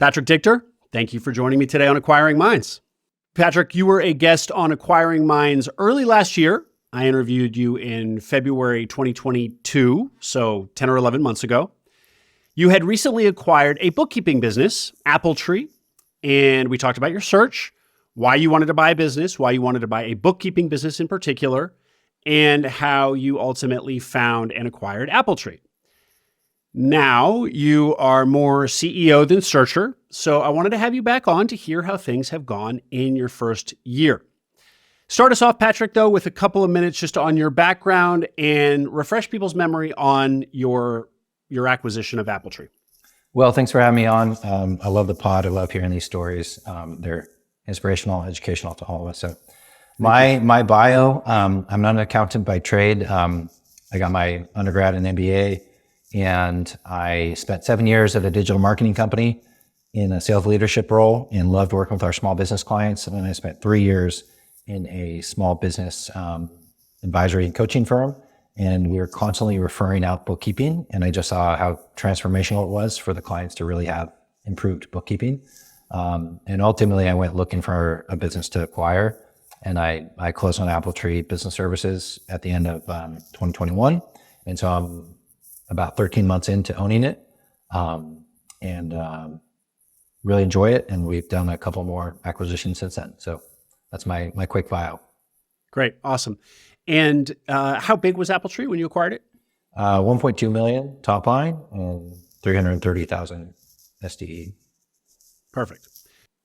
Patrick Dichter, thank you for joining me today on Acquiring Minds. Patrick, you were a guest on Acquiring Minds early last year. I interviewed you in February 2022, so 10 or 11 months ago. You had recently acquired a bookkeeping business, Appletree, and we talked about your search, why you wanted to buy a business, why you wanted to buy a bookkeeping business in particular, and how you ultimately found and acquired Appletree. Now you are more CEO than searcher, so I wanted to have you back on to hear how things have gone in your first year. Start us off, Patrick, though, with a couple of minutes just on your background and refresh people's memory on your acquisition of Appletree. Well, thanks for having me on. I love the pod. I love hearing these stories. They're inspirational, educational to all of us. So my bio, I'm not an accountant by trade. I got my undergrad and MBA, and I spent 7 years at a digital marketing company in a sales leadership role and loved working with our small business clients. And then I spent 3 years in a small business advisory and coaching firm. And we were constantly referring out bookkeeping. And I just saw how transformational it was for the clients to really have improved bookkeeping. And ultimately, I went looking for a business to acquire. And I closed on Appletree Business Services at the end of 2021. And so I'm about 13 months into owning it and really enjoy it. And we've done a couple more acquisitions since then. So that's my quick bio. Great. Awesome. And how big was Appletree when you acquired it? 1.2 million top line and 330,000 SDE. Perfect.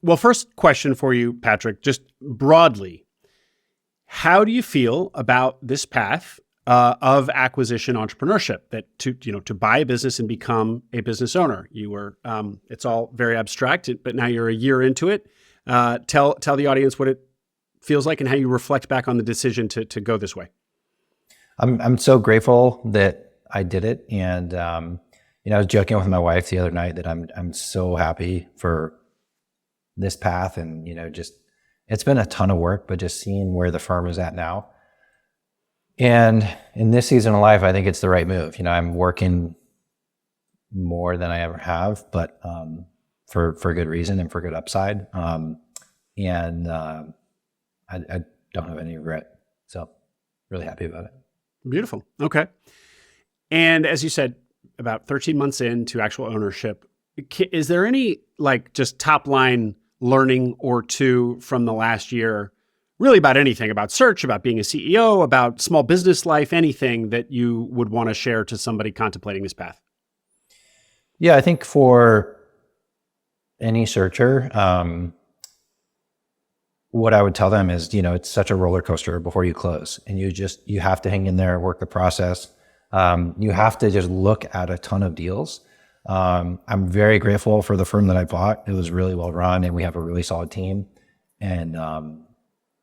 Well, first question for you, Patrick, just broadly, how do you feel about this path of acquisition entrepreneurship, that to buy a business and become a business owner? You were, it's all very abstract, but now you're a year into it. Tell the audience what it feels like and how you reflect back on the decision to go this way. I'm so grateful that I did it. And, I was joking with my wife the other night that I'm so happy for this path. And, just, it's been a ton of work, but just seeing where the firm is at now. And in this season of life, I think it's the right move. I'm working more than I ever have, but, for good reason and for good upside. I don't have any regret. So really happy about it. Beautiful. Okay. And as you said, about 13 months into actual ownership, is there any just top line learning or two from the last year, really about anything, about search, about being a CEO, about small business life, anything that you would want to share to somebody contemplating this path? Yeah, I think for any searcher, what I would tell them is, it's such a roller coaster before you close, and you have to hang in there, work the process. You have to just look at a ton of deals. I'm very grateful for the firm that I bought. It was really well run, and we have a really solid team. And,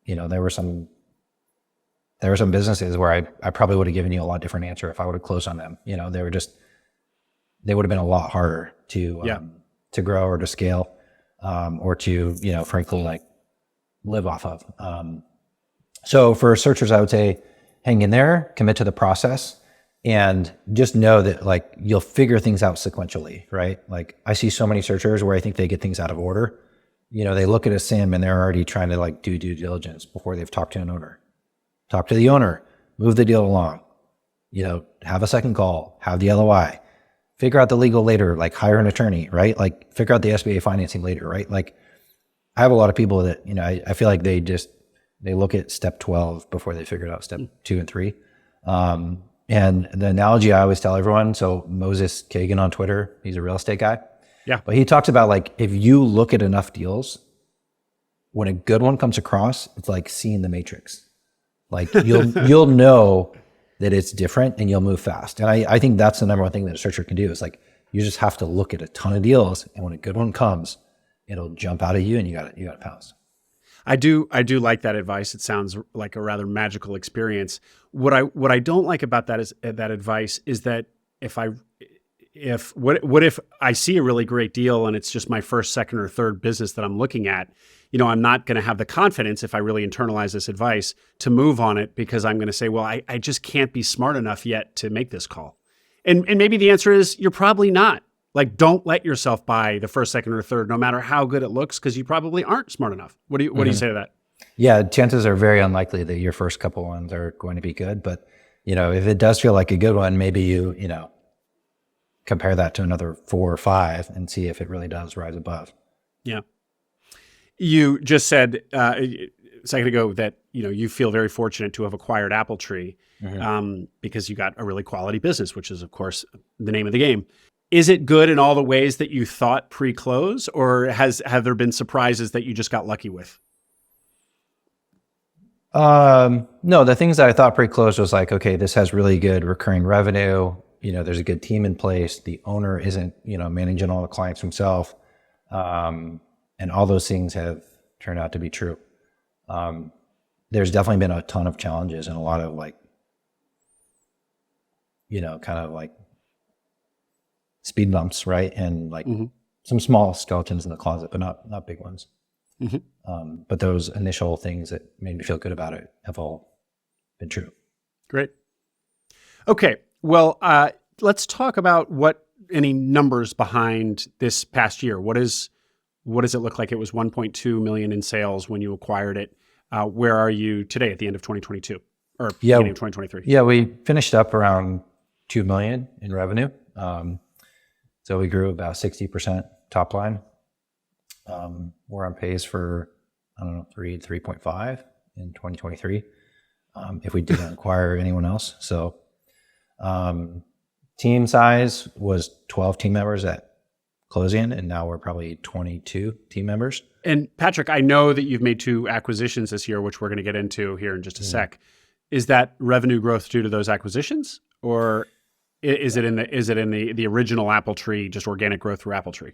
there were some businesses where I probably would have given you a lot different answer if I would have closed on them. They would have been a lot harder to grow or to scale, or to, frankly, live off of. So for searchers, I would say hang in there, commit to the process, and just know that you'll figure things out sequentially, right? I see so many searchers where I think they get things out of order. They look at a SIM and they're already trying to do due diligence before they've talked to an owner. Talk to the owner, move the deal along, have a second call, have the LOI, figure out the legal later, hire an attorney, right? Figure out the SBA financing later, right? I have a lot of people that, I feel like they look at step 12 before they figure out step 2 and 3. And the analogy I always tell everyone, so Moses Kagan on Twitter, he's a real estate guy. Yeah. But he talks about if you look at enough deals, when a good one comes across, it's like seeing the Matrix. You'll know that it's different and you'll move fast. And I think that's the number one thing that a searcher can do is you just have to look at a ton of deals, and when a good one comes, it'll jump out at you and you got to pounce. I do like that advice. It sounds like a rather magical experience. What I don't like about that advice is that what if I see a really great deal and it's just my first, second, or third business that I'm looking at, I'm not going to have the confidence, if I really internalize this advice, to move on it, because I'm going to say, well, I just can't be smart enough yet to make this call. And maybe the answer is you're probably not. Like, don't let yourself buy the first, second, or third, no matter how good it looks, because you probably aren't smart enough. What do you say to that? Yeah, chances are very unlikely that your first couple ones are going to be good. But, if it does feel like a good one, maybe you compare that to another 4 or 5 and see if it really does rise above. Yeah. You just said a second ago that, you feel very fortunate to have acquired Appletree because you got a really quality business, which is, of course, the name of the game. Is it good in all the ways that you thought pre-close, or have there been surprises that you just got lucky with? No, the things that I thought pre-close was like, okay, this has really good recurring revenue. There's a good team in place. The owner isn't, managing all the clients himself. And all those things have turned out to be true. There's definitely been a ton of challenges and a lot of kind of like speed bumps, right? And some small skeletons in the closet, but not big ones. But those initial things that made me feel good about it have all been true. Great. Okay. Well, let's talk about any numbers behind this past year. What does it look like? It was 1.2 million in sales when you acquired it. Where are you today at the end of 2022 or beginning of 2023? Yeah, we finished up around 2 million in revenue. So we grew about 60% top line. We're on pace for, 3.5 in 2023. If we didn't acquire anyone else. So, team size was 12 team members at closing, and now we're probably 22 team members. And Patrick, I know that you've made 2 acquisitions this year, which we're going to get into here in just a sec. Is that revenue growth due to those acquisitions, or is it in the original Appletree, just organic growth through Appletree?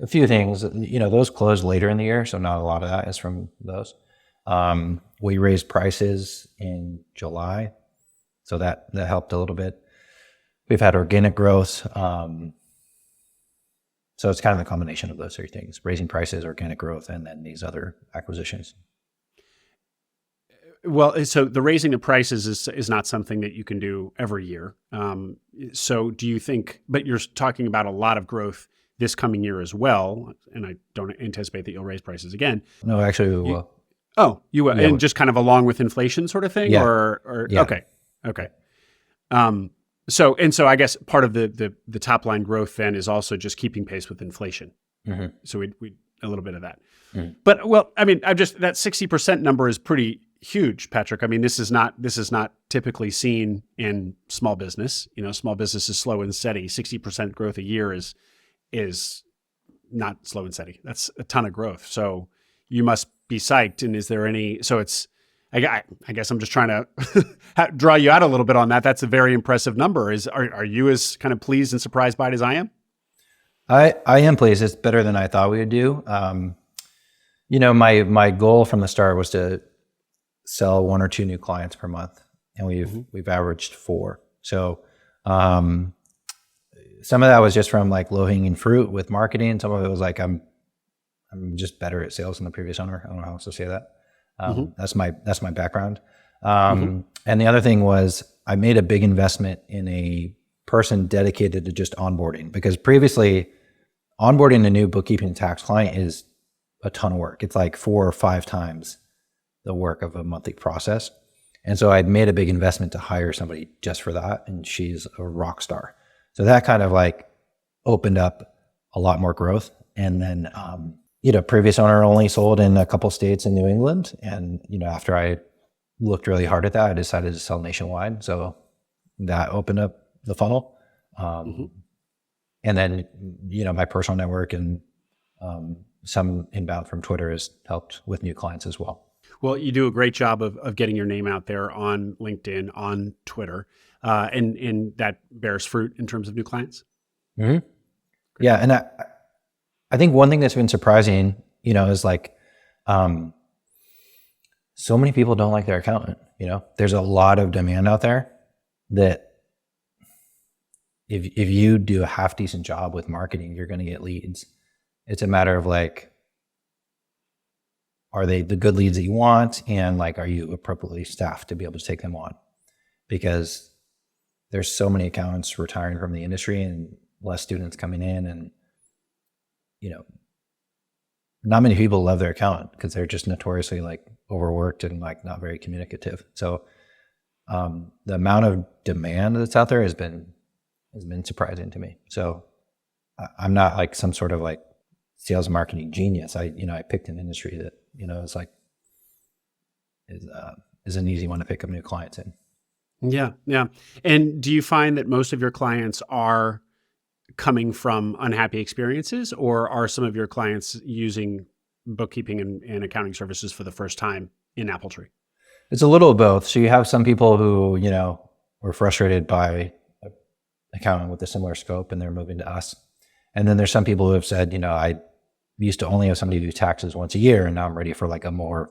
A few things, those closed later in the year, so not a lot of that is from those. We raised prices in July, so that helped a little bit. We've had organic growth. So it's kind of the combination of those 3 things: raising prices, organic growth, and then these other acquisitions. Well, so the raising of prices is not something that you can do every year. So do you think, but you're talking about a lot of growth this coming year as well, and I don't anticipate that you'll raise prices again. No, actually we will. You will, and just kind of along with inflation sort of thing? Yeah. Or Yeah. Okay. So I guess part of the top line growth then is also just keeping pace with inflation. So we a little bit of that. But that 60% number is pretty huge, Patrick. I mean, this is not typically seen in small business. Small business is slow and steady. 60% growth a year is not slow and steady. That's a ton of growth. So you must be psyched. And is there any? So it's. I guess I'm just trying to draw you out a little bit on that. That's a very impressive number. Are you as kind of pleased and surprised by it as I am? I am pleased. It's better than I thought we would do. My goal from the start was to sell 1 or 2 new clients per month, and we've averaged 4. So some of that was just from like low hanging fruit with marketing. Some of it was like I'm just better at sales than the previous owner. I don't know how else to say that. That's my background. And the other thing was I made a big investment in a person dedicated to just onboarding, because previously onboarding a new bookkeeping tax client is a ton of work. It's like 4 or 5 times the work of a monthly process. And so I'd made a big investment to hire somebody just for that. And she's a rock star. So that kind of like opened up a lot more growth. And then, previous owner only sold in a couple states in New England. And, after I looked really hard at that, I decided to sell nationwide. So that opened up the funnel. And then, my personal network and some inbound from Twitter has helped with new clients as well. Well, you do a great job of getting your name out there on LinkedIn, on Twitter, and that bears fruit in terms of new clients. Yeah. And I think one thing that's been surprising, is like, so many people don't like their accountant. There's a lot of demand out there that if you do a half decent job with marketing, you're going to get leads. It's a matter of like, are they the good leads that you want? And like, are you appropriately staffed to be able to take them on? Because there's so many accountants retiring from the industry, and less students coming in, and not many people love their accountant because they're just notoriously like overworked and like not very communicative. So the amount of demand that's out there has been surprising to me. So I'm not like some sort of like sales and marketing genius. I picked an industry that is like is an easy one to pick up new clients in. Yeah. And do you find that most of your clients are coming from unhappy experiences, or are some of your clients using bookkeeping and accounting services for the first time in AppleTree? It's a little of both. So you have some people who, were frustrated by an accountant with a similar scope and they're moving to us. And then there's some people who have said, I used to only have somebody do taxes once a year, and now I'm ready for like a more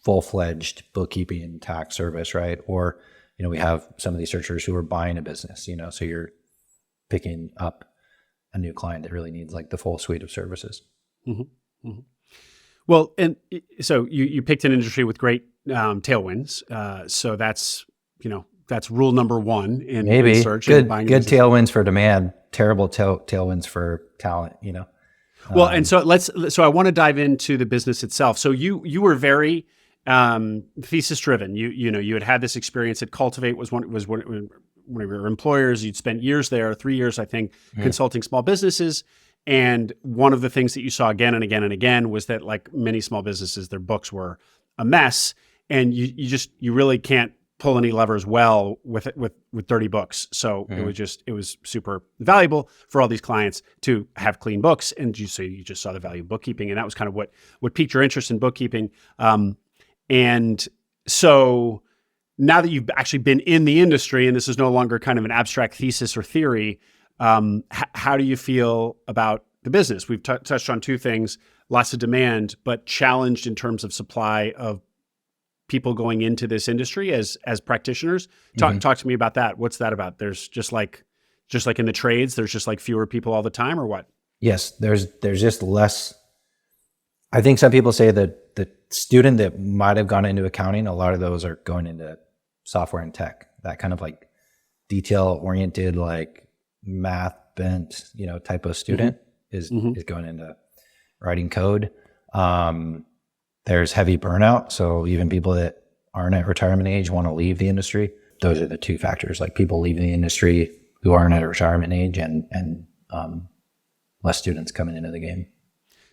full-fledged bookkeeping and tax service, right? Or, we have some of these searchers who are buying a business, so you're picking up a new client that really needs like the full suite of services. Mm-hmm. Mm-hmm. Well, and so you picked an industry with great tailwinds. So that's rule number one in research. Good tailwinds for demand, terrible tailwinds for talent. Well, and so I want to dive into the business itself. So you were very thesis driven. You had this experience at Cultivate was one of your employers. You'd spent years there, 3 years, I think, consulting small businesses. And one of the things that you saw again and again and again was that, like many small businesses, their books were a mess, and you really can't pull any levers well with dirty books. So it was super valuable for all these clients to have clean books. And you just saw the value of bookkeeping, and that was kind of what piqued your interest in bookkeeping. And so now that you've actually been in the industry, and this is no longer kind of an abstract thesis or theory, how do you feel about the business? We've touched on two things: lots of demand, but challenged in terms of supply of people going into this industry as practitioners. Talk to me about that. What's that about? There's just like in the trades, there's just like fewer people all the time, or what? Yes, there's just less. I think some people say that the student that might have gone into accounting, a lot of those are going into software and tech, that kind of like detail oriented, like math bent, type of student is going into writing code. There's heavy burnout. So even people that aren't at retirement age want to leave the industry. Those are the two factors, like people leaving the industry who aren't at retirement age and less students coming into the game.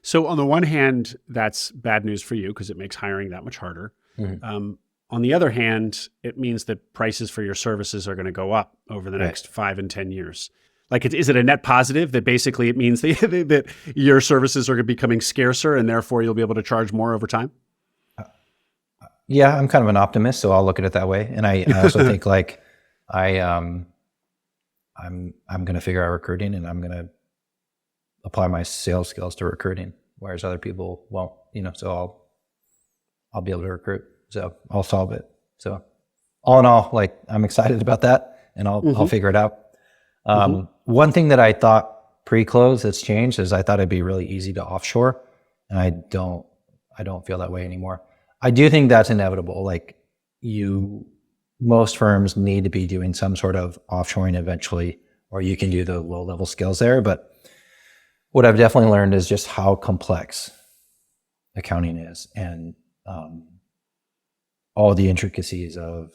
So on the one hand, that's bad news for you because it makes hiring that much harder. On the other hand, it means that prices for your services are going to go up over the next 5 and 10 years. Like, is it a net positive that basically it means that your services are becoming scarcer and therefore you'll be able to charge more over time? Yeah, I'm kind of an optimist, so I'll look at it that way. And I also think like I'm going to figure out recruiting, and I'm going to apply my sales skills to recruiting, whereas other people won't. So I'll be able to recruit. So I'll solve it. So all in all, like, I'm excited about that, and I'll figure it out. One thing that I thought pre-close that's changed is I thought it'd be really easy to offshore, and I don't feel that way anymore. I do think that's inevitable. Like, most firms need to be doing some sort of offshoring eventually, or you can do the low-level skills there. But what I've definitely learned is just how complex accounting is, and all the intricacies of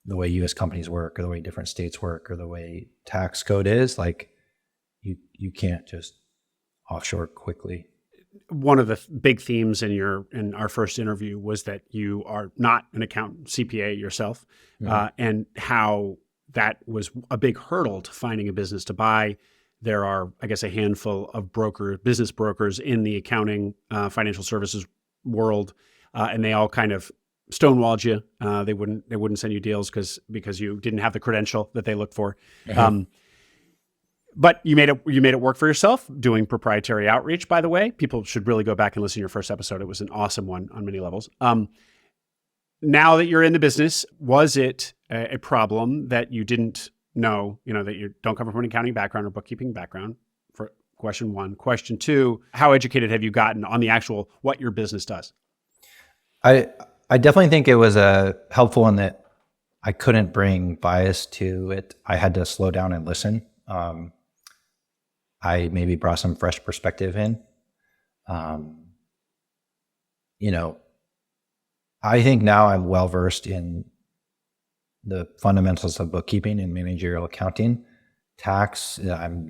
the way U.S. companies work, or the way different states work, or the way tax code is. Like, you can't just offshore quickly. One of the big themes in our first interview was that you are not an accountant, CPA yourself, and how that was a big hurdle to finding a business to buy. There are, I guess, a handful of business brokers in the accounting, financial services world, and they all kind of stonewalled you. They wouldn't send you deals because you didn't have the credential that they looked for. But you made it work for yourself, doing proprietary outreach, by the way. People should really go back and listen to your first episode. It was an awesome one on many levels. Now that you're in the business, was it a problem that you didn't know, that you don't come from an accounting background or bookkeeping background? For question one. Question two, how educated have you gotten on the actual what your business does? I definitely think it was helpful in that I couldn't bring bias to it. I had to slow down and listen. I maybe brought some fresh perspective in. You know, I think now I'm well versed in the fundamentals of bookkeeping and managerial accounting. Tax, I'm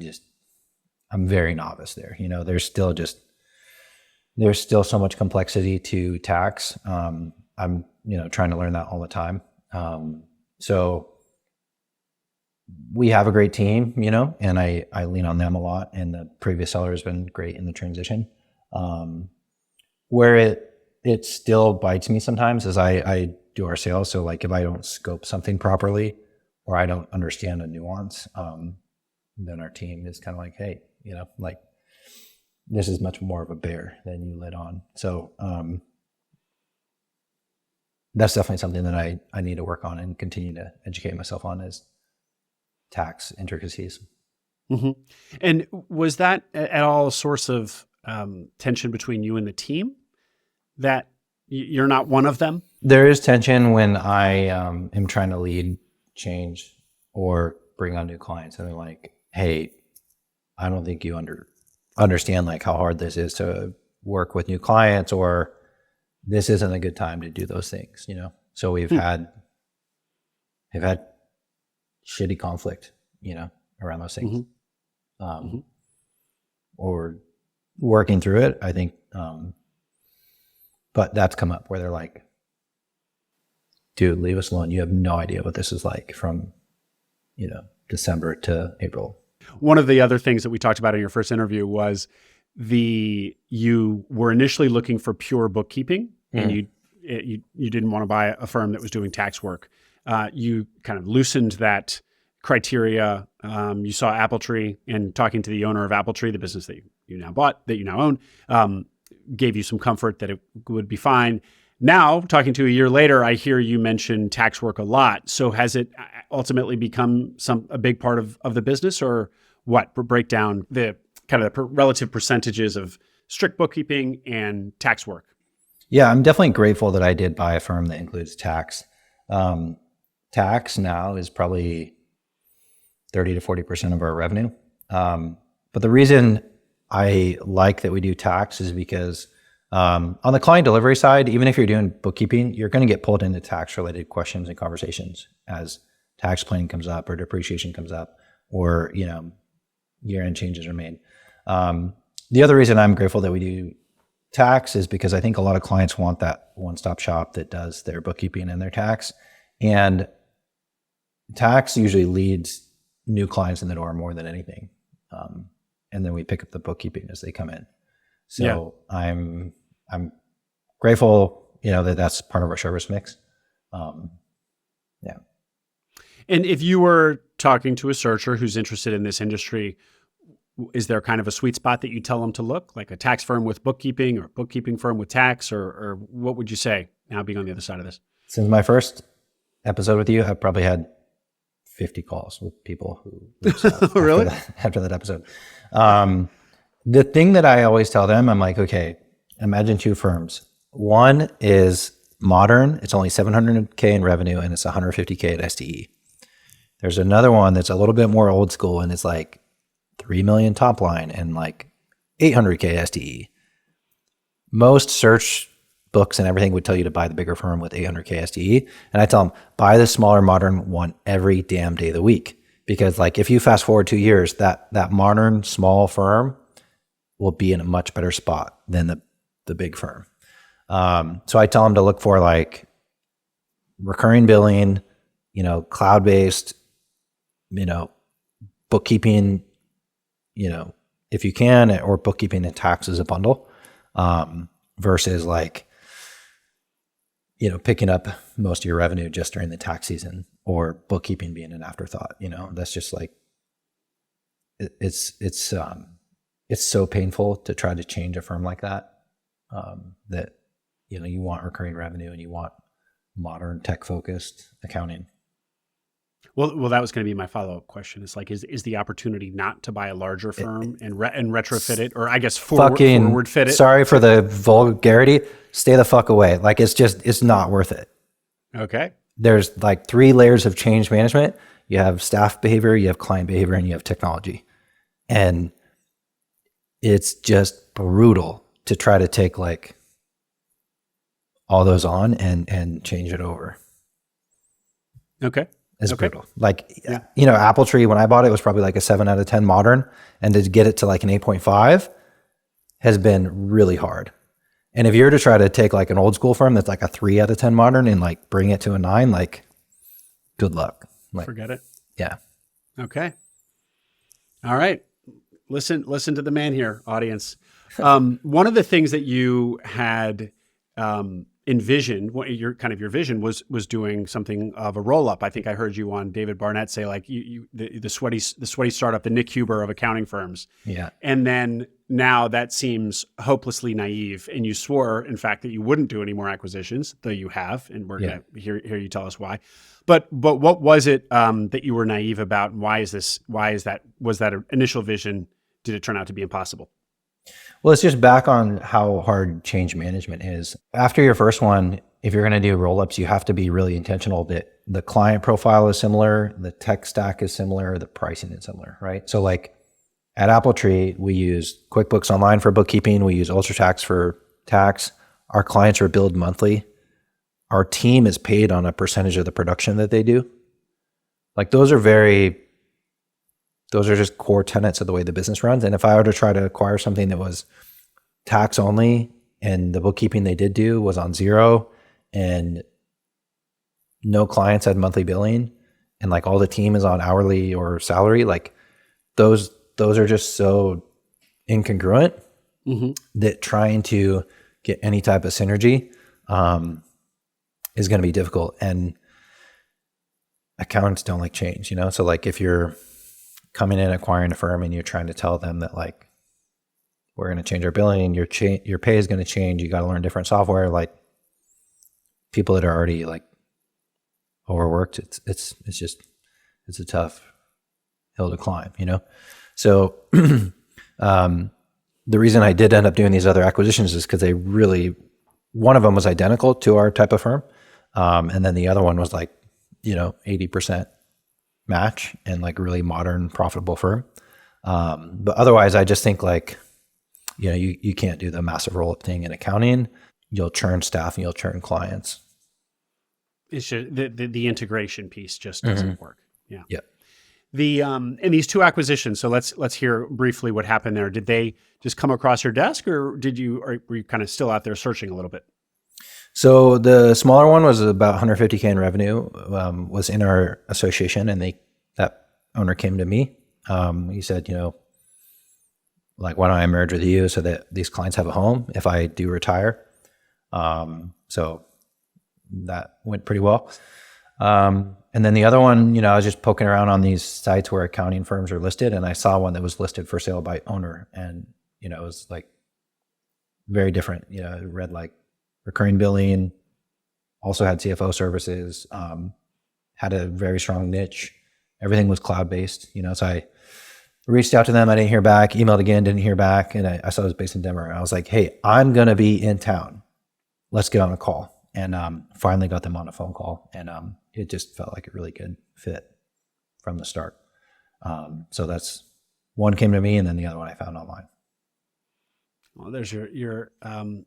very novice there. You know, there's still so much complexity to tax. I'm, trying to learn that all the time. So we have a great team, and I lean on them a lot, and the previous seller has been great in the transition. Where it still bites me sometimes is I do our sales. So like if I don't scope something properly or I don't understand a nuance, then our team is kind of like, hey, like this is much more of a bear than you let on. So that's definitely something that I need to work on and continue to educate myself on, is tax intricacies. Mm-hmm. And was that at all a source of tension between you and the team, that you're not one of them? There is tension when I am trying to lead change or bring on new clients, and they're like, hey, I don't think you understand like how hard this is to work with new clients, or this isn't a good time to do those things, So we've had shitty conflict, around those things. Mm-hmm. Or working through it, I think. But that's come up where they're like, dude, leave us alone. You have no idea what this is like from, December to April. One of the other things that we talked about in your first interview was you were initially looking for pure bookkeeping, and you didn't want to buy a firm that was doing tax work. You kind of loosened that criteria. You saw Appletree, and talking to the owner of Appletree, the business that you now bought, that you now own, gave you some comfort that it would be fine. Now, talking to a year later, I hear you mention tax work a lot. So has it ultimately become a big part of the business, or what? Break down the kind of the relative percentages of strict bookkeeping and tax work. Yeah, I'm definitely grateful that I did buy a firm that includes tax. Tax now is probably 30 to 40% of our revenue. But the reason I like that we do tax is because on the client delivery side, even if you're doing bookkeeping, you're going to get pulled into tax related questions and conversations as tax planning comes up or depreciation comes up, or, year-end changes are made. The other reason I'm grateful that we do tax is because I think a lot of clients want that one-stop shop that does their bookkeeping and their tax. And tax usually leads new clients in the door more than anything. And then we pick up the bookkeeping as they come in. So yeah. I'm grateful, that that's part of our service mix. Yeah. And if you were talking to a searcher who's interested in this industry, is there kind of a sweet spot that you tell them to look, like a tax firm with bookkeeping, or a bookkeeping firm with tax, or what would you say now being on the other side of this? Since my first episode with you, I've probably had 50 calls with people who really? after that episode. The thing that I always tell them, I'm like, okay, imagine two firms. One is modern. It's only $700K in revenue, and it's $150K at STE. There's another one that's a little bit more old school, and it's like $3 million top line and like $800K STE. Most search books and everything would tell you to buy the bigger firm with $800K STE. And I tell them, buy the smaller modern one every damn day of the week. Because like if you fast forward 2 years, that modern small firm will be in a much better spot than the big firm. So I tell them to look for like recurring billing, cloud-based, bookkeeping, if you can, or bookkeeping and tax as a bundle, versus like, picking up most of your revenue just during the tax season, or bookkeeping being an afterthought. That's just like, it's so painful to try to change a firm like that, that, you want recurring revenue and you want modern tech focused accounting. Well, that was going to be my follow-up question. It's like, is the opportunity not to buy a larger firm and retrofit it, or I guess forward fit it? Sorry for the vulgarity. Stay the fuck away. Like it's not worth it. Okay. There's like 3 layers of change management. You have staff behavior, you have client behavior, and you have technology. And it's just brutal to try to take like all those on and change it over. Okay. It's brutal. Like, Apple Tree, when I bought it was probably like a 7 out of 10 modern, and to get it to like an 8.5 has been really hard. And if you were to try to take like an old school firm that's like a 3 out of 10 modern and like bring it to a 9, like, good luck. Like, forget it. Yeah. Okay. All right. Listen to the man here, audience. One of the things that you had envisioned, what your vision was doing something of a roll up. I think I heard you on David Barnett say like the sweaty startup, the Nick Huber of accounting firms. Yeah. And then now that seems hopelessly naive. And you swore, in fact, that you wouldn't do any more acquisitions, though you have, and we're gonna hear you tell us why. But what was it that you were naive about? And was that an initial vision? Did it turn out to be impossible? Well, it's just back on how hard change management is. After your first one, if you're going to do roll-ups, you have to be really intentional that the client profile is similar, the tech stack is similar, the pricing is similar, right? So like at Apple Tree, we use QuickBooks Online for bookkeeping. We use UltraTax for tax. Our clients are billed monthly. Our team is paid on a percentage of the production that they do. Like those are just core tenets of the way the business runs. And if I were to try to acquire something that was tax only and the bookkeeping they did do was on zero and no clients had monthly billing and like all the team is on hourly or salary, like those are just so incongruent that trying to get any type of synergy is going to be difficult. And accountants don't like change, So like if you're coming in, acquiring a firm, and you're trying to tell them that like, we're going to change our billing, your pay is going to change, you got to learn different software, like people that are already like overworked, it's a tough hill to climb, So the reason I did end up doing these other acquisitions is because one of them was identical to our type of firm. And then the other one was like, 80% match and like really modern, profitable firm. But otherwise, I just think like, you can't do the massive roll-up thing in accounting. You'll churn staff and you'll churn clients. It's just the integration piece just doesn't work. Yeah. Yeah. And these two acquisitions. So let's hear briefly what happened there. Did they just come across your desk, or were you kind of still out there searching a little bit? So the smaller one was about $150K in revenue, was in our association, and that owner came to me. He said, like, why don't I merge with you so that these clients have a home if I do retire? So that went pretty well. And then the other one, I was just poking around on these sites where accounting firms are listed, and I saw one that was listed for sale by owner, and it was like very different. It read like recurring billing, also had CFO services, had a very strong niche. Everything was cloud-based, So I reached out to them. I didn't hear back, emailed again, didn't hear back. And I saw it was based in Denver. I was like, hey, I'm going to be in town. Let's get on a call. And finally got them on a phone call. And it just felt like a really good fit from the start. So that's one came to me, and then the other one I found online. Well, there's your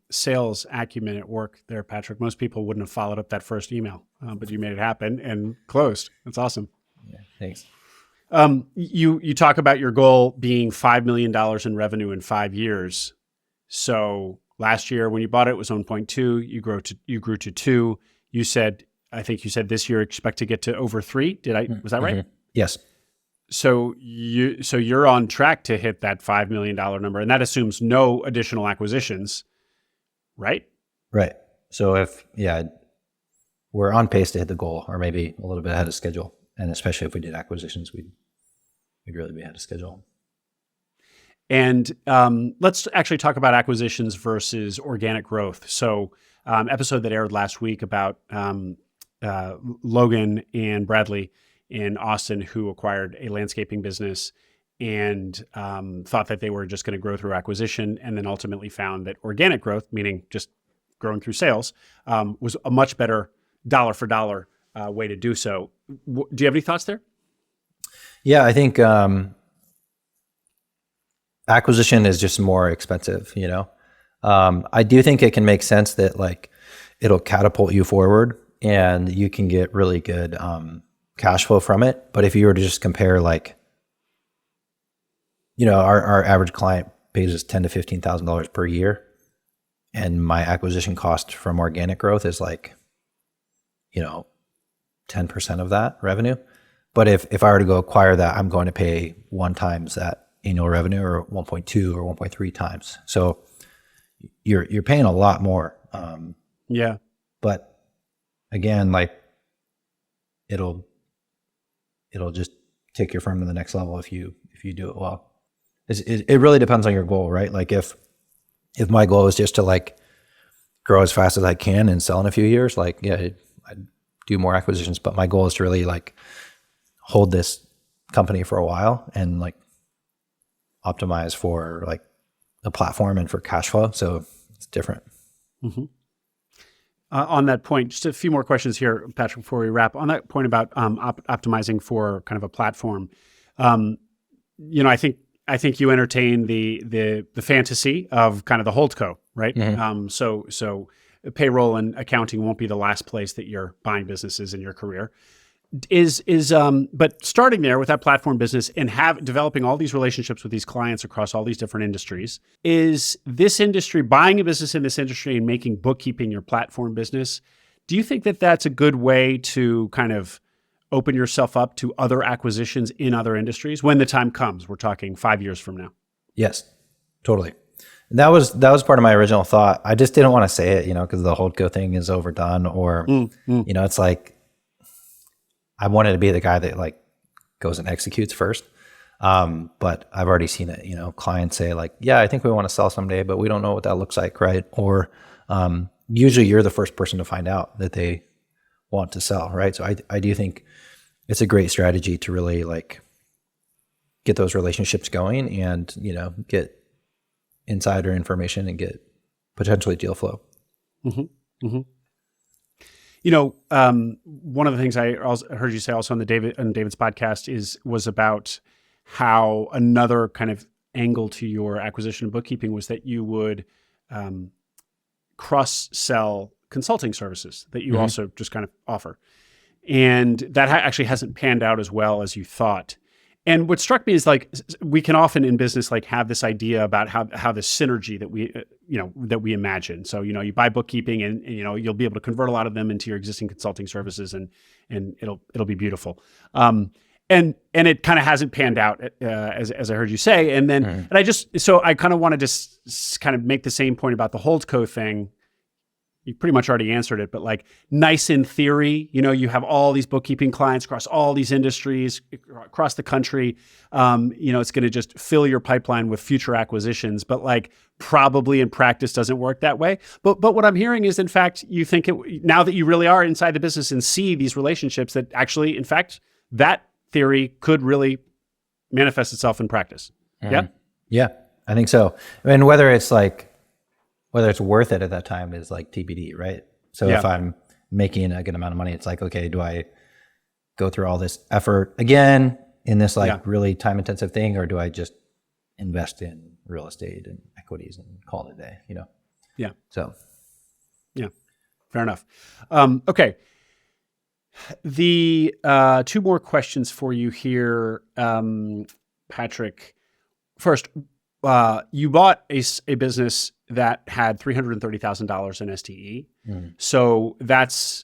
sales acumen at work there, Patrick. Most people wouldn't have followed up that first email, but you made it happen and closed. That's awesome. Yeah, thanks. You talk about your goal being $5 million in revenue in 5 years. So last year when you bought it was 1.2. You grew to 2. I think you said this year expect to get to over 3. Was that right? Mm-hmm. Yes. So you're on track to hit that $5 million number, and that assumes no additional acquisitions, right? Right. So we're on pace to hit the goal, or maybe a little bit ahead of schedule. And especially if we did acquisitions, we'd really be ahead of schedule. And let's actually talk about acquisitions versus organic growth. So episode that aired last week about Logan and Bradley in Austin, who acquired a landscaping business and thought that they were just going to grow through acquisition, and then ultimately found that organic growth, meaning just growing through sales, was a much better dollar for dollar way to do so. Do you have any thoughts there? Yeah, I think acquisition is just more expensive, you know? I do think it can make sense that like it'll catapult you forward and you can get really good cash flow from it. But if you were to just compare like, you know, our average client pays us $10,000 to $15,000 per year. And my acquisition cost from organic growth is like, you know, 10% of that revenue. But if I were to go acquire that, I'm going to pay 1 times that annual revenue, or 1.2 or 1.3 times. So you're paying a lot more. Yeah. But again, like it'll just take your firm to the next level if you do it well. It really depends on your goal, right? Like if my goal is just to like grow as fast as I can and sell in a few years, like yeah, I'd do more acquisitions. But my goal is to really like hold this company for a while and like optimize for like a platform and for cash flow. So it's different. Mm-hmm. On that point, just a few more questions here, Patrick, before we wrap. On that point about optimizing for kind of a platform, you know, I think you entertain the fantasy of kind of the holdco, right? Mm-hmm. So payroll and accounting won't be the last place that you're buying businesses in your career. But starting there with that platform business and developing all these relationships with these clients across all these different industries, is this industry, buying a business in this industry and making bookkeeping your platform business, do you think that that's a good way to kind of open yourself up to other acquisitions in other industries when the time comes? We're talking 5 years from now. Yes, totally. That was part of my original thought. I just didn't want to say it, you know, because the holdco thing is overdone, or you know, it's like I wanted to be the guy that like goes and executes first. But I've already seen it, you know, clients say like, yeah, I think we want to sell someday, but we don't know what that looks like, right? Or usually you're the first person to find out that they want to sell, right? So I do think it's a great strategy to really like get those relationships going and, you know, get insider information and get potentially deal flow. Mm-hmm. Mm-hmm. You know, one of the things I also heard you say also on David's podcast was about how another kind of angle to your acquisition of bookkeeping was that you would cross-sell consulting services that you also just kind of offer. And that actually hasn't panned out as well as you thought. And what struck me is like, we can often in business like have this idea about how the synergy that we imagine. So, you know, you buy bookkeeping and you know, you'll be able to convert a lot of them into your existing consulting services and it'll be beautiful. And it kind of hasn't panned out as I heard you say. And then, and I kind of wanted to kind of make the same point about the holdco thing. You pretty much already answered it, but like nice in theory, you know, you have all these bookkeeping clients across all these industries across the country. You know, it's going to just fill your pipeline with future acquisitions, but like probably in practice doesn't work that way. But what I'm hearing is, in fact, you think now that you really are inside the business and see these relationships, that actually, in fact, that theory could really manifest itself in practice. Yeah? Yeah, I think so. I mean, whether it's worth it at that time is like TBD, right? So if I'm making a good amount of money, it's like, okay, do I go through all this effort again in this like really time intensive thing, or do I just invest in real estate and equities and call it a day, you know? Yeah. So. Yeah, fair enough. Okay. The 2 more questions for you here, Patrick. First, you bought a business that had $330,000 in STE. So that's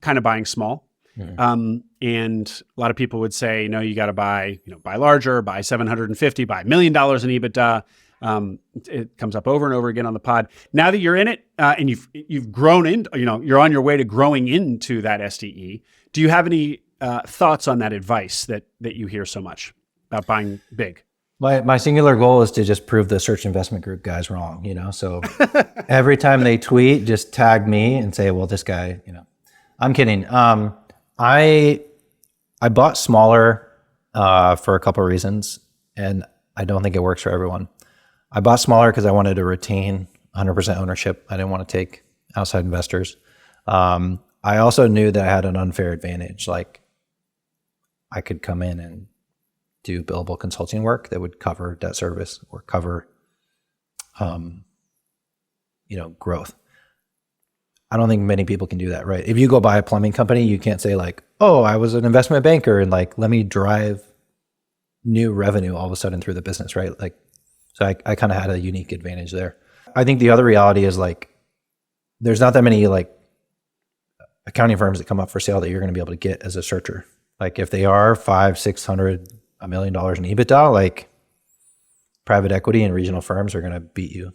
kind of buying small. And a lot of people would say, no, you got to buy larger, buy 750, buy $1 million in EBITDA. It comes up over and over again on the pod. Now that you're in it and you've grown in, you know, you're on your way to growing into that STE. Do you have any thoughts on that advice that you hear so much about buying big? My singular goal is to just prove the search investment group guys wrong, you know? So every time they tweet, just tag me and say, well, this guy, you know, I'm kidding. I bought smaller for a couple of reasons, and I don't think it works for everyone. I bought smaller because I wanted to retain 100% ownership. I didn't want to take outside investors. I also knew that I had an unfair advantage. Like I could come in and do billable consulting work that would cover debt service or cover, growth. I don't think many people can do that, right? If you go buy a plumbing company, you can't say like, oh, I was an investment banker and like, let me drive new revenue all of a sudden through the business, right? Like, so I kind of had a unique advantage there. I think the other reality is like, there's not that many like accounting firms that come up for sale that you're going to be able to get as a searcher. Like if they are 500, 600, $1 million in EBITDA, like private equity and regional firms are going to beat you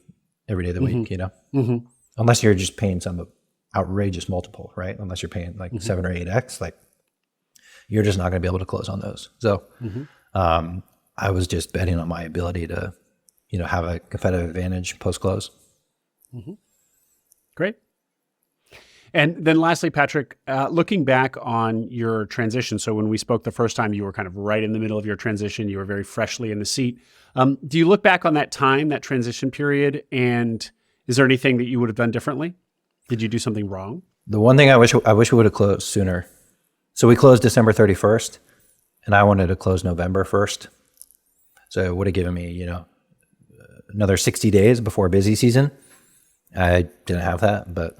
every day of the week, unless you're just paying some outrageous multiple, right? Unless you're paying like 7 or 8x, like you're just not going to be able to close on those. So I was just betting on my ability to, have a competitive advantage post-close. Great. And then lastly, Patrick, looking back on your transition, so when we spoke the first time, you were kind of right in the middle of your transition. You were very freshly in the seat. Do you look back on that time, that transition period, and is there anything that you would have done differently? Did you do something wrong? The one thing I wish we would have closed sooner. So we closed December 31st, and I wanted to close November 1st. So it would have given me, another 60 days before busy season. I didn't have that, but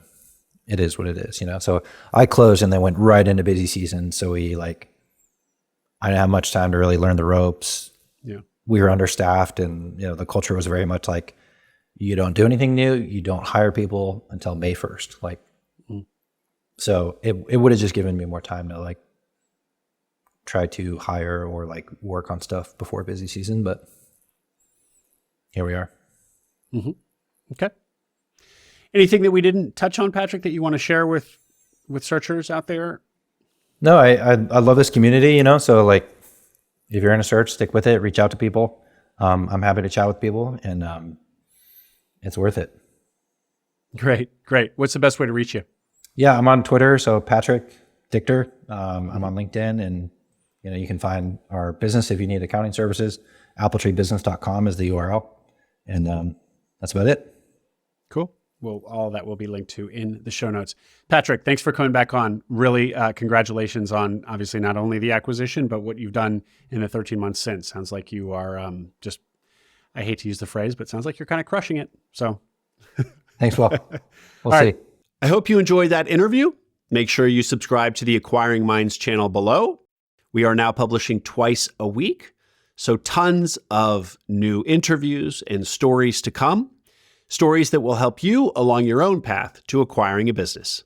it is what it is, So I closed and then went right into busy season. So I didn't have much time to really learn the ropes. Yeah. We were understaffed, and the culture was very much like, you don't do anything new, you don't hire people until May 1st. Like, so it would have just given me more time to like try to hire or like work on stuff before busy season, but here we are. Okay. Anything that we didn't touch on, Patrick, that you want to share with searchers out there? No, I love this community, So like, if you're in a search, stick with it, reach out to people. I'm happy to chat with people, and it's worth it. Great. What's the best way to reach you? Yeah, I'm on Twitter. So Patrick Dichter. I'm on LinkedIn, and you can find our business if you need accounting services. appletreebusiness.com is the URL, and that's about it. Cool. Well, all that will be linked to in the show notes. Patrick, thanks for coming back on. Really, congratulations on obviously not only the acquisition, but what you've done in the 13 months since. Sounds like you are I hate to use the phrase, but it sounds like you're kind of crushing it. So thanks, Will. We'll see. Right. I hope you enjoyed that interview. Make sure you subscribe to the Acquiring Minds channel below. We are now publishing twice a week, so tons of new interviews and stories to come. Stories that will help you along your own path to acquiring a business.